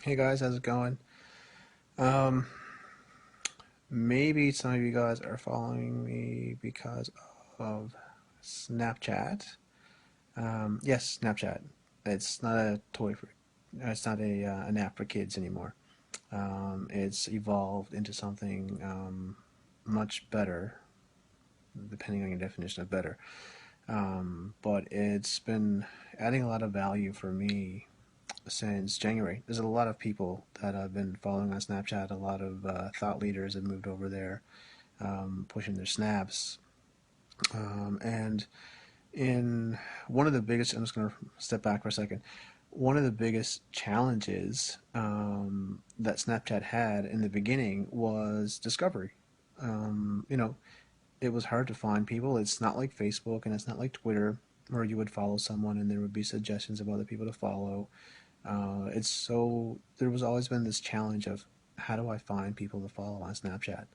Hey guys, how's it going? Um, Maybe some of you guys are following me because of Snapchat. Yes, Snapchat. It's not a toy for, it's not an app for kids anymore. It's evolved into something much better, depending on your definition of better. But it's been adding a lot of value for me since January. There's a lot of people that I've been following on Snapchat. A lot of thought leaders have moved over there, pushing their snaps. And in one of the biggest, I'm just going to step back for a second. One of the biggest challenges that Snapchat had in the beginning was discovery. You know, it was hard to find people. It's not like Facebook and it's not like Twitter where you would follow someone and there would be suggestions of other people to follow. There was always been this challenge of how do I find people to follow on Snapchat?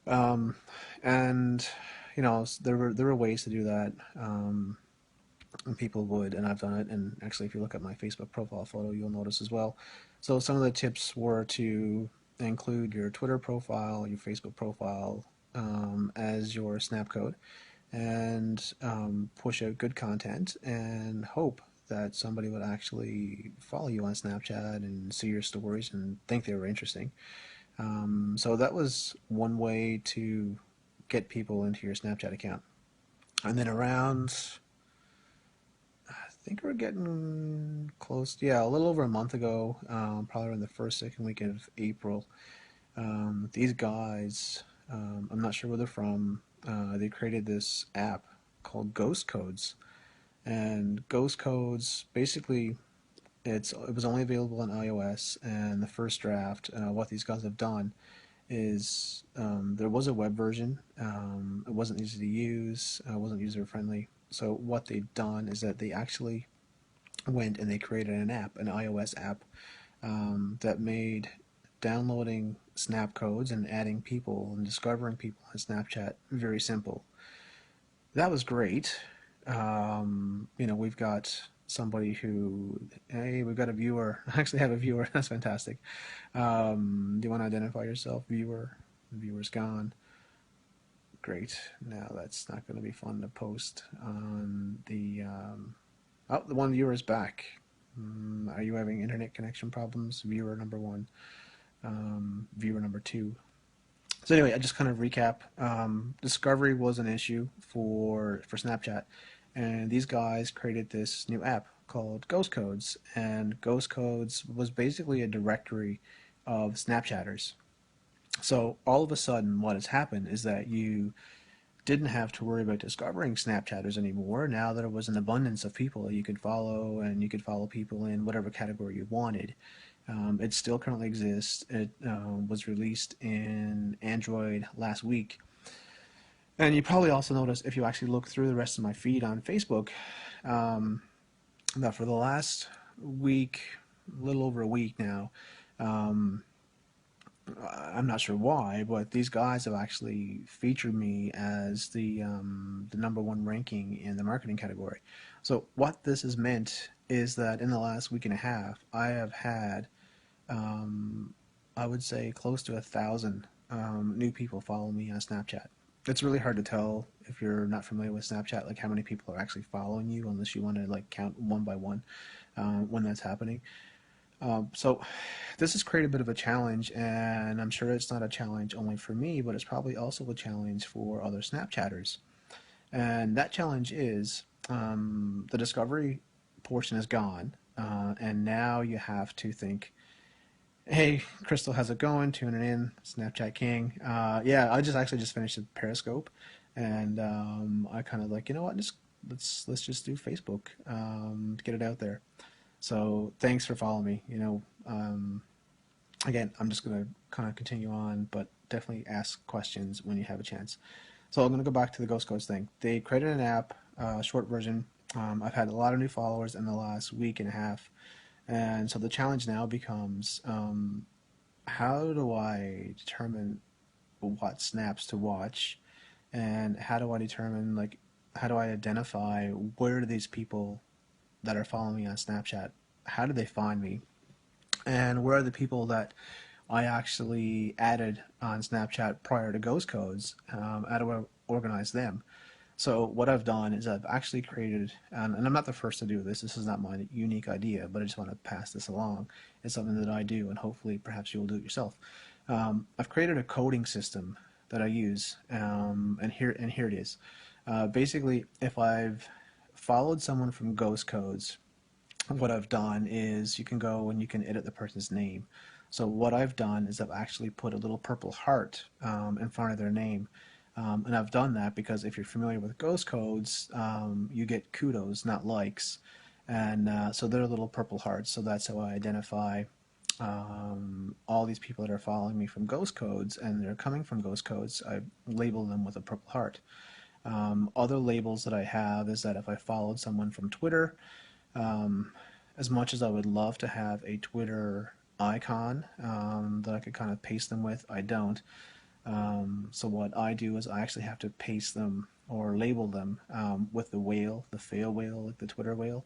Um, and there were ways to do that. And people would, and I've done it. And actually, if you look at my Facebook profile photo, you'll notice as well. So some of the tips were to include your Twitter profile, your Facebook profile as your snap code, and push out good content and hope that somebody would actually follow you on Snapchat and see your stories and think they were interesting. So that was one way to get people into your Snapchat account. And then around, I think we're getting close, yeah, a little over a month ago, probably around the first, second week of April, these guys, I'm not sure where they're from, they created this app called Ghost Codes. And Ghost Codes basically it was only available on iOS, and the first draft. What these guys have done is there was a web version. It wasn't easy to use. It wasn't user friendly. So what they've done is that they actually went and they created an app, an iOS app, that made downloading snap codes and adding people and discovering people on Snapchat very simple. That was great. We've got somebody who, hey, we've got a viewer. I actually have a viewer. That's fantastic. Do you want to identify yourself, viewer? The viewer's gone. Great. Now that's not going to be fun to post on the. Oh, the one viewer is back. Are you having internet connection problems? Viewer number one. Viewer number two. So anyway, I just kind of recap. Discovery was an issue for Snapchat, and these guys created this new app called Ghost Codes, and Ghost Codes was basically a directory of Snapchatters. So all of a sudden, what has happened is that you didn't have to worry about discovering Snapchatters anymore. Now there was an abundance of people that you could follow, and you could follow people in whatever category you wanted. It still currently exists. It was released in Android last week. And you probably also notice if you actually look through the rest of my feed on Facebook um, that for the last week, a little over a week now, um, I'm not sure why, but these guys have actually featured me as the number one ranking in the marketing category. So what this has meant is that in the last week and a half, I have had um, I would say close to 1,000 new people follow me on Snapchat. It's really hard to tell if you're not familiar with Snapchat, like how many people are actually following you, unless you want to like count one by one when that's happening. So this has created a bit of a challenge, and I'm sure it's not a challenge only for me, but it's probably also a challenge for other Snapchatters. And that challenge is the discovery portion is gone, and now you have to think, hey, Crystal, how's it going? Tuning in, Snapchat King. Yeah, I just actually just finished a Periscope, and I kind of like, you know what, just let's just do Facebook, to get it out there. So thanks for following me. Again, I'm just gonna kind of continue on, but definitely ask questions when you have a chance. So I'm gonna go back to the Ghost Coast thing. They created an app, short version. I've had a lot of new followers in the last week and a half, and so the challenge now becomes how do I determine what snaps to watch, and how do I determine like how do I identify where do these people that are following me on Snapchat, how do they find me? and where are the people that I actually added on Snapchat prior to Ghost Codes. How do I organize them? So what I've done is I've actually created, and I'm not the first to do this. This is not my unique idea, but I just want to pass this along. It's something that I do, and hopefully, perhaps you'll do it yourself. I've created a coding system that I use, and here it is. Basically, if I've followed someone from Ghost Codes, what I've done is you can go and you can edit the person's name. So what I've done is I've actually put a little purple heart in front of their name. And I've done that because if you're familiar with Ghost Codes, you get kudos, not likes. And so they're little purple hearts. So that's how I identify all these people that are following me from Ghost Codes and they're coming from Ghost Codes. I label them with a purple heart. Other labels that I have is that if I followed someone from Twitter, um, as much as I would love to have a Twitter icon that I could kind of paste them with, I don't. So what I do is I actually have to paste them or label them with the whale, the fail whale, like the Twitter whale.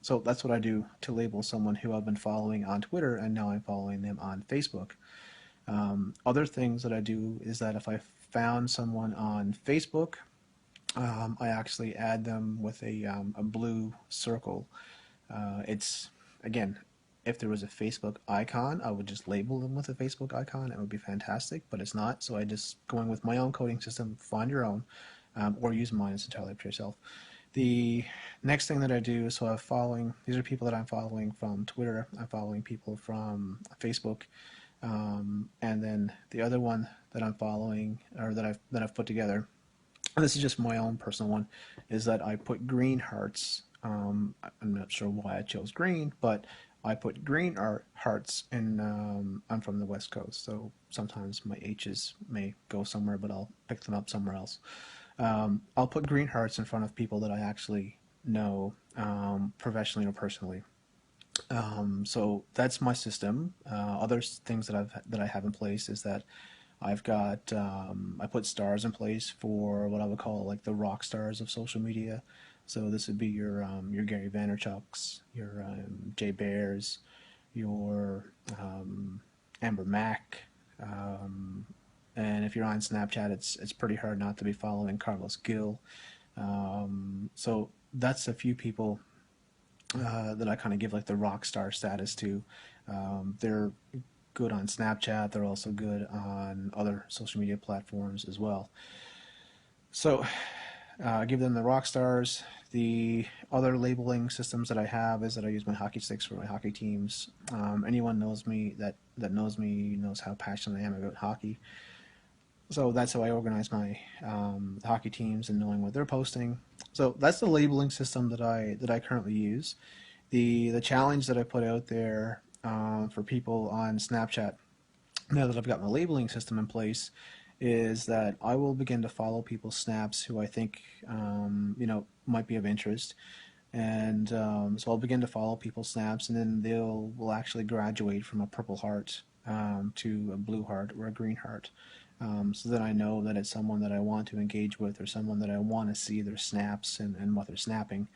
So that's what I do to label someone who I've been following on Twitter and now I'm following them on Facebook. Other things that I do is that if I found someone on Facebook, I actually add them with a blue circle. It's again, if there was a Facebook icon, I would just label them with a Facebook icon. It would be fantastic, but it's not. So I just going with my own coding system. Find your own, or use mine. It's entirely up to yourself. The next thing that I do, so I'm following. These are people that I'm following from Twitter. I'm following people from Facebook, and then the other one that I'm following or that I've put together, and this is just my own personal one, is that I put green hearts. I'm not sure why I chose green, but I put green hearts in. I'm from the West Coast, so sometimes my H's may go somewhere, but I'll pick them up somewhere else. I'll put green hearts in front of people that I actually know professionally or personally. So that's my system. Other things that I have in place is that I've got I put stars in place for what I would call like the rock stars of social media. So this would be your Gary Vaynerchuk's, your Jay Bears, your Amber Mack, and if you're on Snapchat, it's pretty hard not to be following Carlos Gil. So that's a few people that I kind of give like the rock star status to. They're good on Snapchat. They're also good on other social media platforms as well. So give them the rock stars. The other labeling systems that I have is that I use my hockey sticks for my hockey teams. Anyone knows me that knows me knows how passionate I am about hockey. So that's how I organize my hockey teams and knowing what they're posting. So that's the labeling system that I currently use. The challenge that I put out there for people on Snapchat now that I've got my labeling system in place is that I will begin to follow people's snaps who I think might be of interest, and so I'll begin to follow people's snaps, and then they'll will actually graduate from a purple heart to a blue heart or a green heart. So that I know that it's someone that I want to engage with or someone that I want to see their snaps and what they're snapping.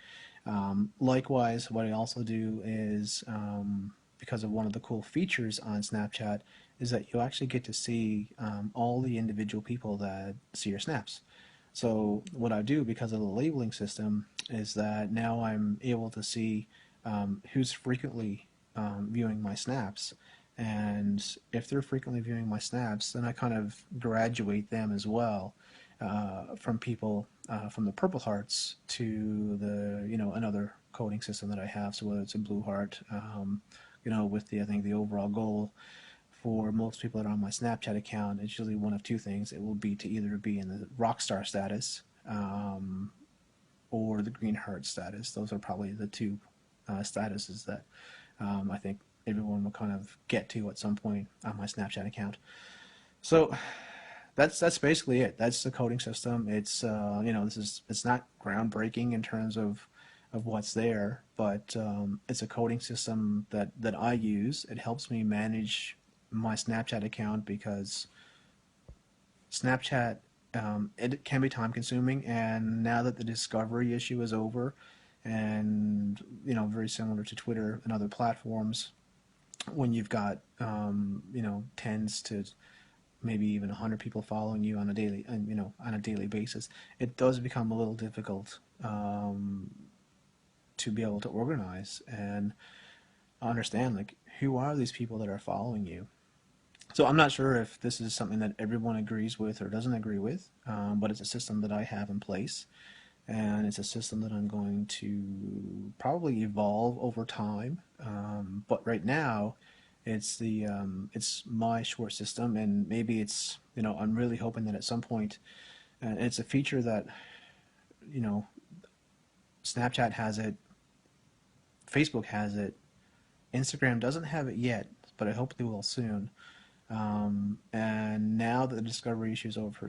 Likewise, what I also do is, because of one of the cool features on Snapchat, is that you actually get to see all the individual people that see your snaps. So what I do because of the labeling system is that now I'm able to see who's frequently viewing my snaps. And if they're frequently viewing my snaps, then I kind of graduate them as well from people from the Purple Hearts to the another coding system that I have. So whether it's a Blue Heart, with the I think the overall goal for most people that are on my Snapchat account, it's usually one of two things. It will be to either be in the Rockstar status or the Green Heart status. Those are probably the two statuses that I think everyone will kind of get to at some point on my Snapchat account. So that's basically it. That's the coding system. It's it's not groundbreaking in terms of what's there, but it's a coding system that I use. It helps me manage my Snapchat account because Snapchat it can be time consuming, and now that the discovery issue is over, and very similar to Twitter and other platforms, when you've got tens to maybe even 100 people following you on a daily and on a daily basis, it does become a little difficult to be able to organize and understand, like, who are these people that are following you. So I'm not sure if this is something that everyone agrees with or doesn't agree with, but it's a system that I have in place, and it's a system that I'm going to probably evolve over time. But right now, it's my short system, and maybe I'm really hoping that at some point, and it's a feature that you know Snapchat has it, Facebook has it, Instagram doesn't have it yet, but I hope they will soon. And now that the discovery issue is over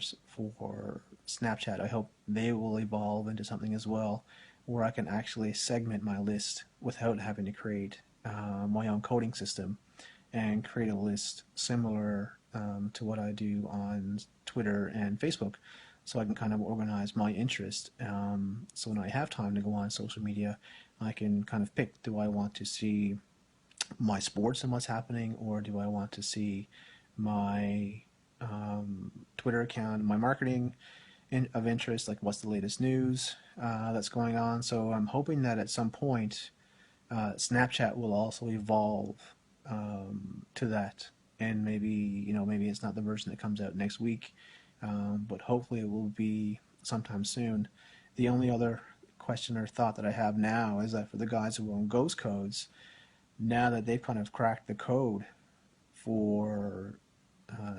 for Snapchat, I hope they will evolve into something as well, where I can actually segment my list without having to create my own coding system and create a list similar to what I do on Twitter and Facebook. So I can kind of organize my interest. So when I have time to go on social media, I can kind of pick, do I want to see my sports and what's happening, or do I want to see my Twitter account, my marketing of interest, like what's the latest news that's going on. So I'm hoping that at some point Snapchat will also evolve to that, and maybe it's not the version that comes out next week, but hopefully it will be sometime soon. The only other question or thought that I have now is that for the guys who own Ghost Codes, now that they've kind of cracked the code for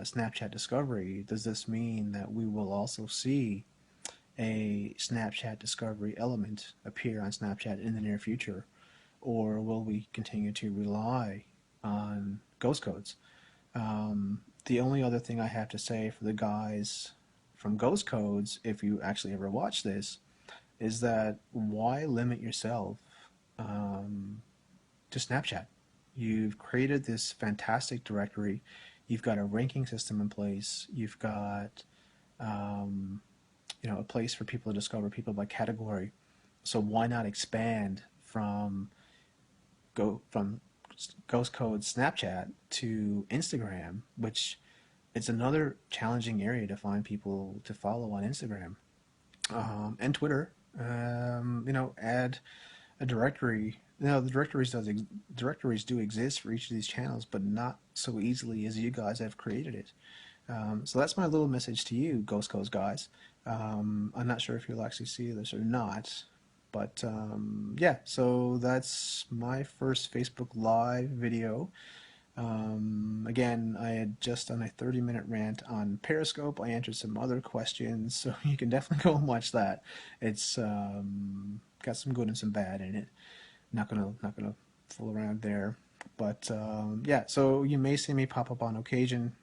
Snapchat discovery, does this mean that we will also see a Snapchat discovery element appear on Snapchat in the near future? Or will we continue to rely on ghost codes? The only other thing I have to say for the guys from Ghost Codes, if you actually ever watch this, is that why limit yourself um, to Snapchat? You've created this fantastic directory. You've got a ranking system in place. You've got um, a place for people to discover people by category. So why not expand from Ghost Code Snapchat to Instagram, which it's another challenging area to find people to follow on Instagram and Twitter. Add a directory. The directories do exist for each of these channels, but not so easily as you guys have created it. So that's my little message to you, Ghost Coast guys. I'm not sure if you'll actually see this or not, but yeah, so that's my first Facebook Live video. Again, I had just done a 30-minute rant on Periscope. I answered some other questions, so you can definitely go and watch that. It's got some good and some bad in it. Not gonna fool around there, but yeah. So you may see me pop up on occasion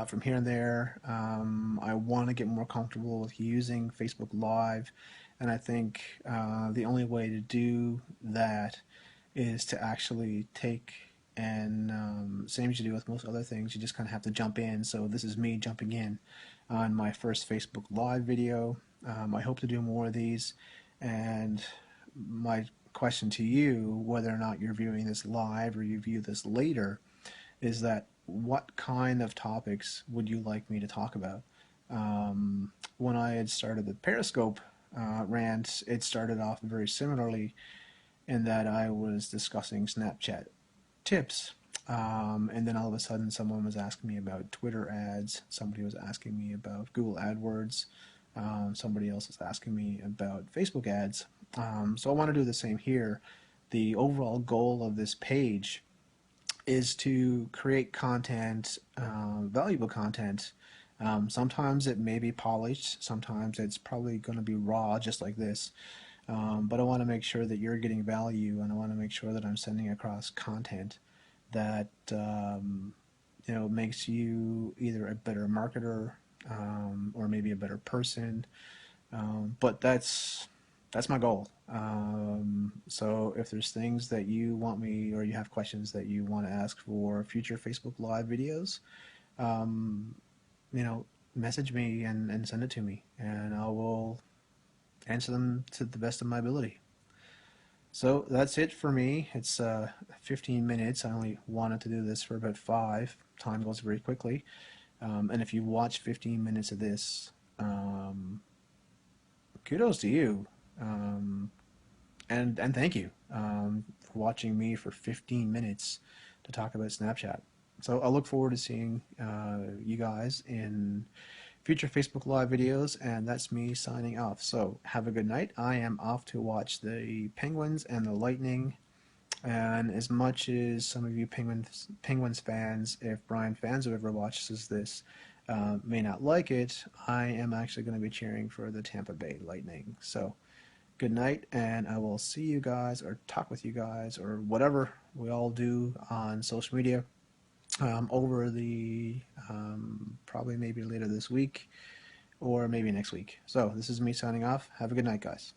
from here and there. I want to get more comfortable with using Facebook Live, and I think the only way to do that is to actually take and same as you do with most other things, you just kind of have to jump in. So this is me jumping in on my first Facebook Live video. I hope to do more of these, and my question to you, whether or not you're viewing this live or you view this later, is that what kind of topics would you like me to talk about? When I had started the Periscope rant, it started off very similarly in that I was discussing Snapchat tips. And then all of a sudden, someone was asking me about Twitter ads. Somebody was asking me about Google AdWords. Somebody else was asking me about Facebook ads. So I want to do the same here. The overall goal of this page is to create content, valuable content. Sometimes it may be polished, sometimes it's probably going to be raw, just like this. But I want to make sure that you're getting value, and I want to make sure that I'm sending across content that makes you either a better marketer or maybe a better person. But that's my goal. So if there's things that you want me, or you have questions that you want to ask for future Facebook Live videos, um, message me and send it to me, and I will answer them to the best of my ability. So that's it for me. It's 15 minutes. I only wanted to do this for about five. Time goes very quickly. And if you watch 15 minutes of this, um, kudos to you. Um, and thank you for watching me for 15 minutes to talk about Snapchat. So I look forward to seeing you guys in future Facebook Live videos, and that's me signing off. So have a good night. I am off to watch the Penguins and the Lightning. And as much as some of you Penguins fans, if Brian fans who ever watches this, may not like it, I am actually going to be cheering for the Tampa Bay Lightning. So good night, and I will see you guys or talk with you guys or whatever we all do on social media over the probably maybe later this week or maybe next week. So this is me signing off. Have a good night, guys.